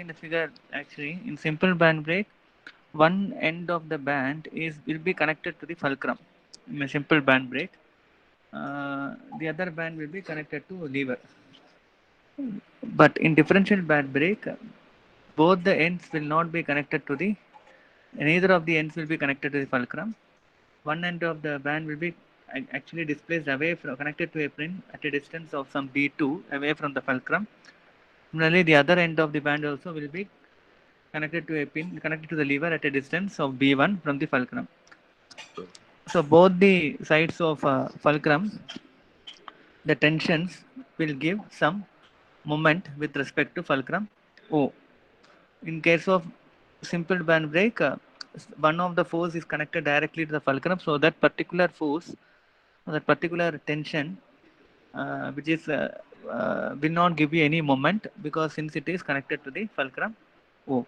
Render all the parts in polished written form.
in the figure, actually, in simple band brake, one end of the band will be connected to the fulcrum. In a simple band brake, the other band will be connected to lever. But in differential band brake, both the ends will not be connected to the, neither of the ends will be connected to the fulcrum. One end of the band will be actually displaced away from, connected to a pin at a distance of some b2 away from the fulcrum. Similarly, the other end of the band also will be connected to a pin connected to the lever at a distance of b1 from the fulcrum. So both the sides of fulcrum, the tensions will give some moment with respect to fulcrum O. In case of simple band brake, one of the force is connected directly to the fulcrum, so that particular force, that particular tension, which is will not give you any moment, because since it is connected to the fulcrum O.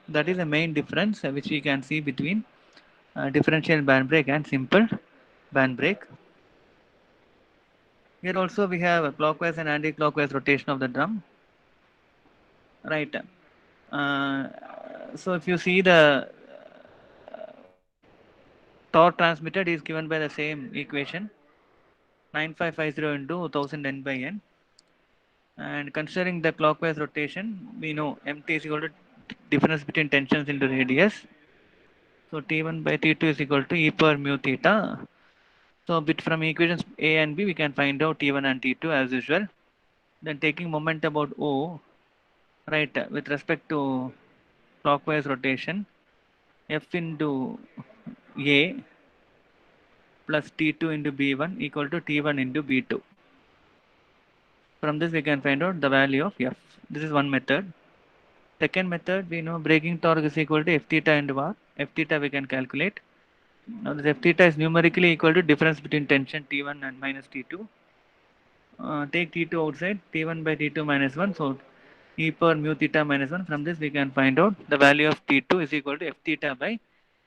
That is the main difference which we can see between differential band brake and simple band brake. Here also we have a clockwise and anti-clockwise rotation of the drum, right? So if you see the torque transmitted is given by the same equation, 9550 into 1000 n by n, and considering the clockwise rotation, we know mt is equal to difference between tensions into radius. So T1 by T2 is equal to e per mu theta. So bit from equations A and B, we can find out T1 and T2 as usual. Then taking moment about O, right, with respect to clockwise rotation, F into A plus T2 into B1 equal to T1 into B2. From this we can find out the value of F. This is one method. Second method, we know braking torque is equal to F theta into R. F theta we can calculate. Now this F theta is numerically equal to difference between tension T1 and minus T2. Take T2 outside, T1 by T2 minus 1. So e per mu theta minus 1. From this we can find out the value of T2 is equal to F theta by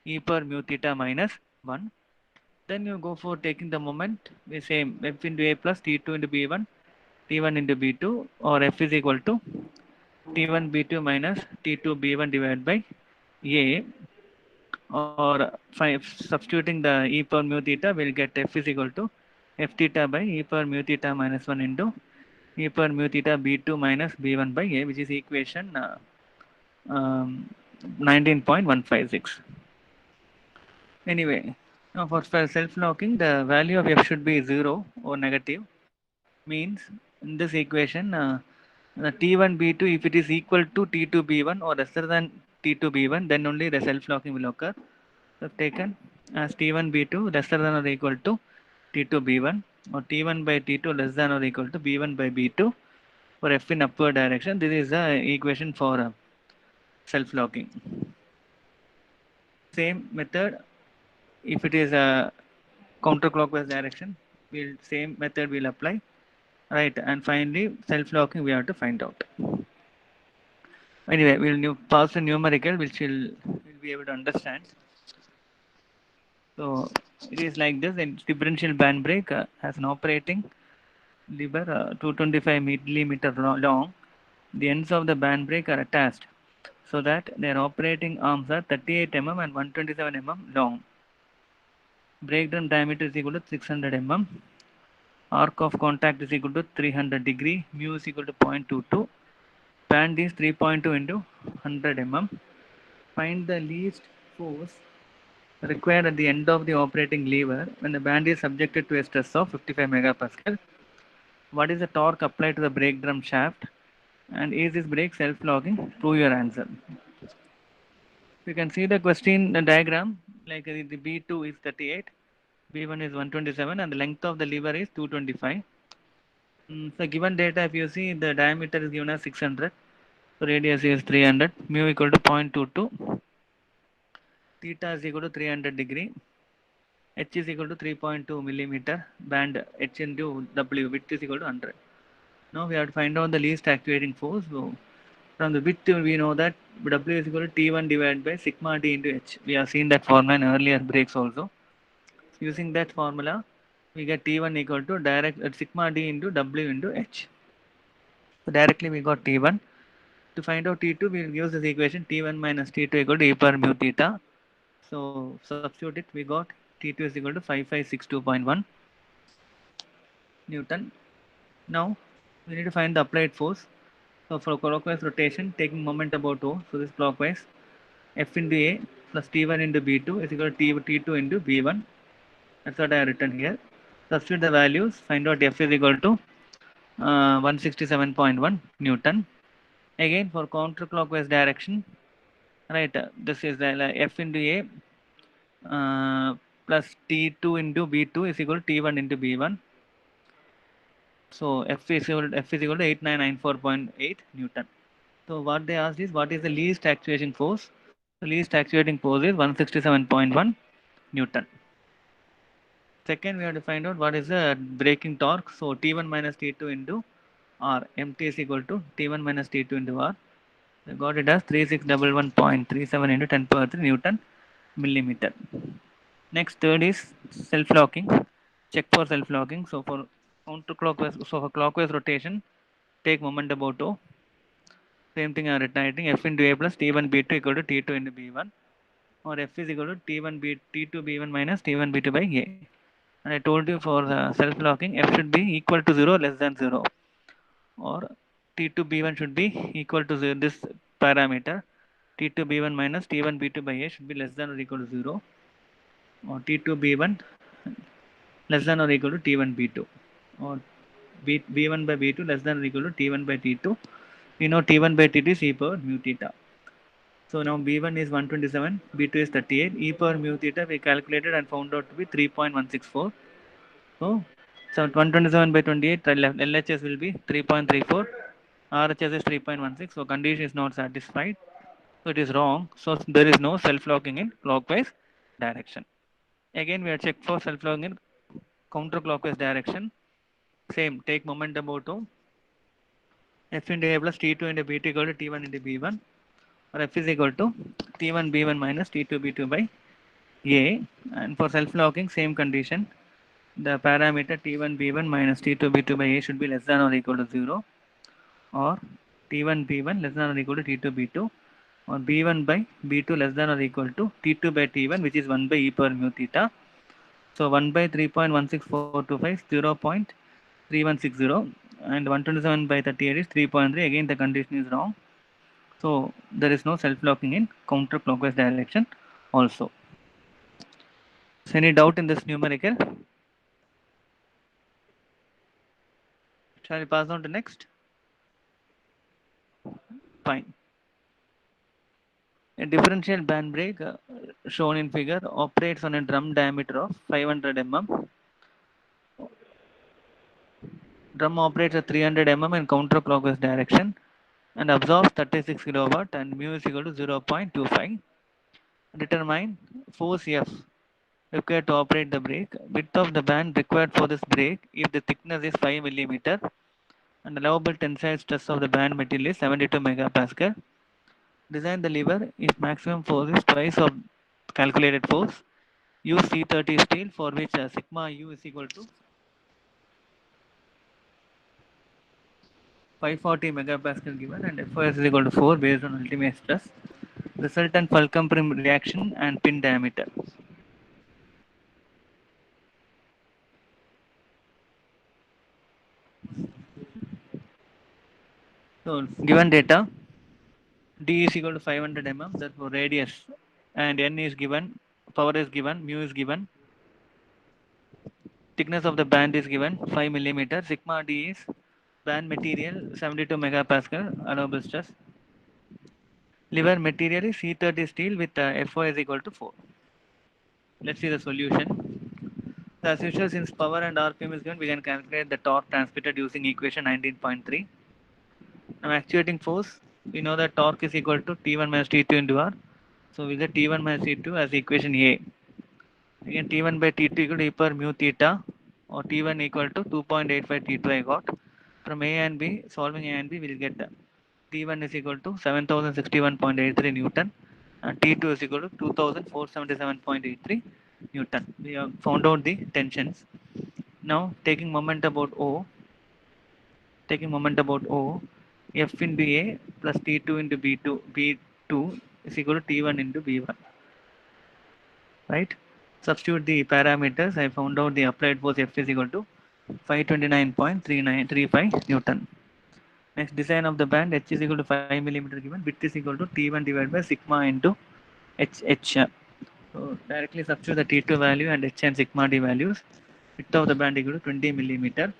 e per mu theta minus 1. Then you go for taking the moment, the same F into A plus T2 into B1, T1 into B2, or F is equal to T1 B2 minus T2 B1 divided by A, or substituting the e per mu theta, we'll get F is equal to F theta by e per mu theta minus 1 into e per mu theta B2 minus B1 by A, which is equation 19.156. Anyway, now for self-locking, the value of F should be 0 or negative. Means in this equation, the T1 B2, if it is equal to T2 B1 or lesser than T2 B1, then only the self-locking will occur. So taken as T1 B2 lesser than or equal to T2 B1, or T1 by T2 less than or equal to B1 by B2 for F in upward direction. This is the equation for self-locking. Same method, if it is a counterclockwise direction, same method will apply, right? And finally, self-locking we have to find out. Anyway, we'll pass the numerical, which will be able to understand. So it is like this. And differential band brake has an operating lever 225 millimeter long. The ends of the band brake are attached so that their operating arms are 38 mm and 127 mm long. Brake drum diameter is equal to 600 mm. Arc of contact is equal to 300 degree. Mu is equal to 0.22. Band is 3.2 into 100 mm. Find the least force required at the end of the operating lever when the band is subjected to a stress of 55 megapascal. What is the torque applied to the brake drum shaft? And is this brake self-locking? Prove your answer. You can see the question, the diagram, like the B2 is 38, B1 is 127, and the length of the lever is 225. So given data, if you see the diameter is given as 600, so radius is 300, mu equal to 0.22, theta is equal to 300 degree, h is equal to 3.2 millimeter, band h into w, width is equal to 100. Now we have to find out the least actuating force. So from the width we know that W is equal to T1 divided by sigma D into H. We have seen that formula in earlier breaks also. Using that formula, we get T1 equal to direct sigma D into W into H. So directly we got T1. To find out T2, we will use this equation T1 minus T2 equal to e power mu theta. So substitute it, we got T2 is equal to 5562.1 Newton. Now we need to find the applied force. So for clockwise rotation, taking moment about O, so this clockwise, F into A plus T1 into B2 is equal to T2 into B1. That's what I have written here. Substitute the values, find out F is equal to 167.1 Newton. Again for counterclockwise direction, right, this is F into A plus T2 into B2 is equal to T1 into B1. So F is equal to 8994.8 Newton. So what they asked is what is the least actuating force? The least actuating force is 167.1 Newton. Second, we have to find out what is the braking torque. So T1 minus T2 into R. MT is equal to T1 minus T2 into R. We got it as 3611.37 into 10 power 3 Newton millimeter. Next, third is self-locking. Check for self-locking. So for counterclockwise, so for clockwise rotation, take moment about O. Same thing I am writing F into A plus T1 B2 equal to T2 into B1, or F is equal to T1 B T2 B1 minus T1 B2 by A. And I told you for the self-locking, F should be equal to 0 less than 0, or T2 B1 should be equal to 0, this parameter T2 B1 minus T1 B2 by A should be less than or equal to 0, or T2 B1 less than or equal to T1 B2, or B1 by B2 less than or equal to T1 by T2. We know T1 by T2 is e power mu theta. So now B1 is 127, B2 is 38, e power mu theta we calculated and found out to be 3.164. So 127 by 28, LHS will be 3.34, RHS is 3.16. So condition is not satisfied. So it is wrong. So there is no self-locking in clockwise direction. Again, we are check for self-locking in counterclockwise direction. Same, take moment about 2. F into A plus T2 into B2 equal to T1 into B1, or F is equal to T1 B1 minus T2 B2 by A. And for self-locking, same condition. The parameter T1 B1 minus T2 B2 by A should be less than or equal to 0, or T1 B1 less than or equal to T2 B2, or B1 by B2 less than or equal to T2 by T1, which is 1 by e power mu theta. So 1 by 3.16425 is 0.3160, and 127 by 38 is 3.3. Again, the condition is wrong. So there is no self-locking in counterclockwise direction also. So any doubt in this numerical? Shall we pass on to next? Fine. A differential band brake shown in figure operates on a drum diameter of 500 mm. Drum operates at 300 mm in counterclockwise direction and absorbs 36 kilowatt, and mu is equal to 0.25. Determine force F required to operate the brake. Width of the band required for this brake if the thickness is 5 mm and allowable tensile stress of the band material is 72 megapascal. Design the lever if maximum force is twice of calculated force. Use C30 steel for which sigma u is equal to 540 megapascal given, and FOS is equal to 4 based on ultimate stress. Resultant Fulcrum reaction and pin diameter. So given data, D is equal to 500 mm, therefore radius, and N is given, power is given, mu is given, thickness of the band is given 5 millimeter, sigma D is band material 72 megapascal allowable stress. Lever material is C30 steel with FO is equal to 4. Let's see the solution. So as usual, since power and RPM is given, we can calculate the torque transmitted using equation 19.3. Now actuating force, we know that torque is equal to T1 minus T2 into R. So we get T1 minus T2 as equation A. Again T1 by T2 equal to e power mu theta, or T1 equal to 2.85 T2 I got. From A and B, solving A and B, we will get T1 is equal to 7061.83 Newton, and T2 is equal to 2477.83 Newton. We have found out the tensions. Now taking moment about O, F into A plus T2 into B2 is equal to T1 into B1, right? Substitute the parameters. I found out the applied force F is equal to 529.3935 Newton. Next, design of the band. H is equal to 5 millimeter given. Width is equal to T1 divided by sigma into H. So directly substitute the T2 value and H and sigma D values. Width of the band equal to 20 millimeter.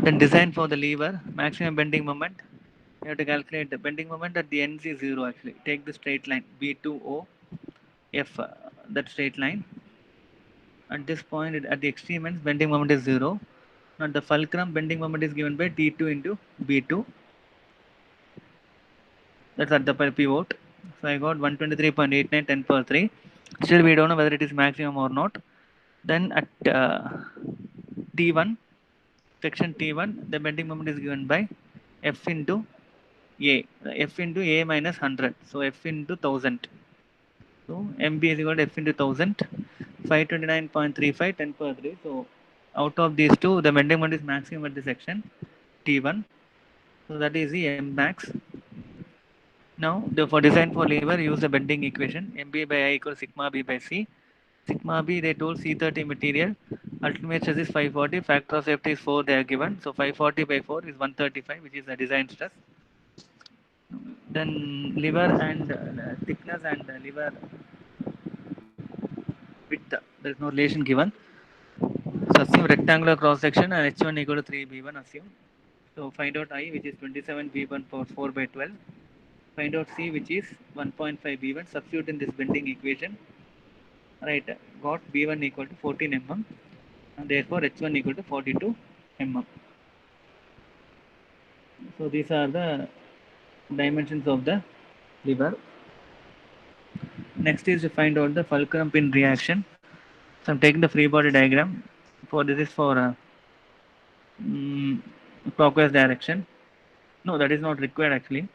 Then design for the lever. Maximum bending moment. You have to calculate the bending moment at the ends is 0 actually. Take the straight line B2O F, that straight line. At this point, at the extreme ends, bending moment is 0. Now the fulcrum bending moment is given by T2 into B2. That's at the pivot. So I got 123.89 10 per 3. Still we don't know whether it is maximum or not. Then at T1, section T1, the bending moment is given by F into A. F into A minus 100. So F into 1000. So MB is equal to F into 1000. 529.35 10 per 3. So out of these two, the bending moment is maximum at the section T1. So that is the M max. Now, for design for lever, use the bending equation. MB by I equals sigma B by C. Sigma B, they told C30 material. Ultimate stress is 540. Factor of safety is 4, they are given. So 540 by 4 is 135, which is the design stress. Then lever and thickness and lever width, there is no relation given. So assume rectangular cross section and H1 equal to 3B1 assume. So find out I, which is 27B1 power 4 by 12. Find out C, which is 1.5B1. Substitute in this bending equation. Right, got B1 equal to 14 mm and therefore H1 equal to 42 mm. So these are the dimensions of the lever. Next is to find out the fulcrum pin reaction. So I'm taking the free body diagram. For this is for clockwise direction. No, that is not required actually.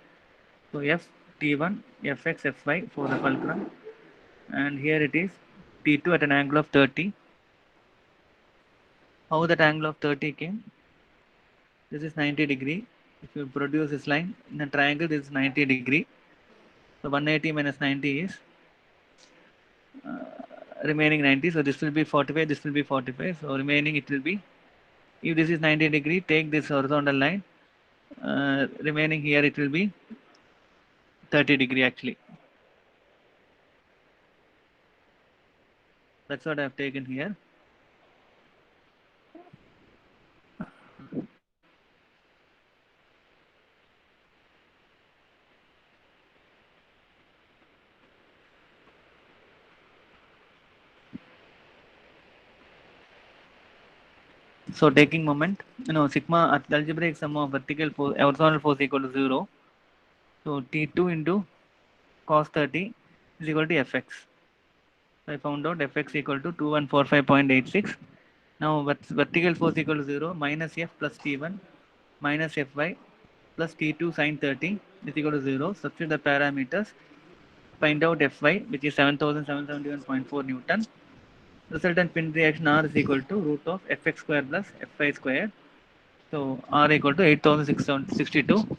So F T1, Fx, Fy for the fulcrum, and here it is T2 at an angle of 30. How that angle of 30 came? This is 90 degree. If you produce this line in a triangle, this is 90 degree. So 180 minus 90 is remaining 90. So this will be 45. This will be 45. So remaining it will be, if this is 90 degree, take this horizontal line. Remaining here it will be 30 degree actually. That's what I have taken here. So taking moment, sigma at the algebraic sum of vertical force, horizontal force equal to 0. So T2 into cos 30 is equal to Fx. So I found out Fx equal to 2145.86. Now vertical force equal to 0 minus F plus T1 minus Fy plus T2 sin 30 is equal to 0. Substitute the parameters. Find out Fy, which is 7771.4 Newton. Resultant pin reaction R is equal to root of Fx square plus Fy square. So R equal to 8662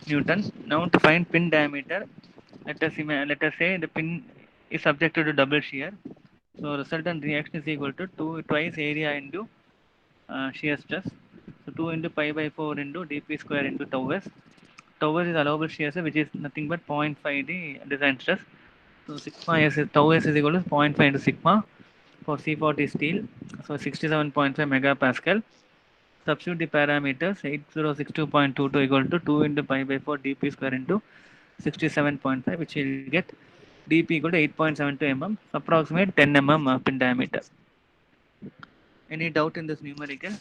Newton. Now to find pin diameter, let us say the pin is subjected to double shear. So resultant reaction is equal to 2 twice area into shear stress. So 2 into pi by 4 into dp square into tau s. Tau s is allowable shear stress, which is nothing but 0.5 the design stress. So sigma s is, tau s is equal to 0.5 into sigma for C40 steel. So 67.5 megapascal. Substitute the parameters. 8062.22 equal to 2 into pi by 4 dp square into 67.5, which will get dp equal to 8.72 mm, approximate 10 mm pin diameter. Any doubt in this numerical?